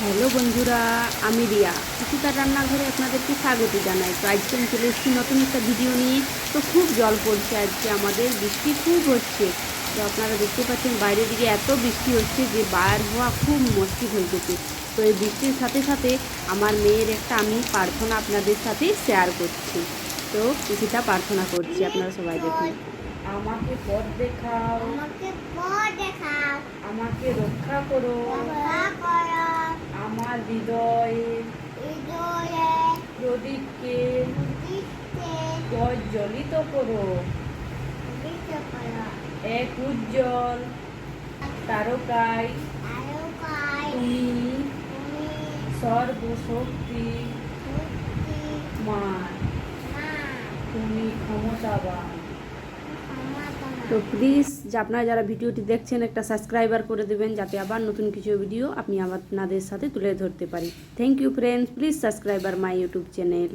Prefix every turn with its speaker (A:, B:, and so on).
A: Hello বন্ধুরা, আমি রিয়া সুচিতার রান্নাঘরে আপনাদেরকে স্বাগত জানাই। তো আজকে আমি চলে এসেছি নতুন একটা ভিডিও নিয়ে। তো খুব জল পড়ছে আজকে, আমাদের বৃষ্টি খুব হচ্ছে। তো আপনারা দেখতে পাচ্ছেন বাইরের দিকে এত বৃষ্টি হচ্ছে যে বার হওয়া খুব মুশকিল হয়ে গেছে। তো এই বৃষ্টির সাথে সাথে আমার মেয়ের একটা আমি প্রার্থনা আপনাদের সাথে শেয়ার করছি। তো কিছুটা প্রার্থনা করছি, আপনারা সবাই দেখুন। আমাকে পথ দেখাও, আমাকে রক্ষা করো, আমার হৃদয়ে প্রদীপকে প্রজ্বলিত করো, এক উজ্জ্বল তারকায় তুমি সর্বশক্তি মান, তুমি ক্ষমতাবান। তো প্লিজ আপনারা যারা ভিডিওটি দেখছেন একটা সাবস্ক্রাইবার করে দেবেন, যাতে আবার নতুন কিছু ভিডিও আপনি আপনাদের সাথে তুলে ধরতে পারি। Thank you friends, please subscriber my YouTube channel.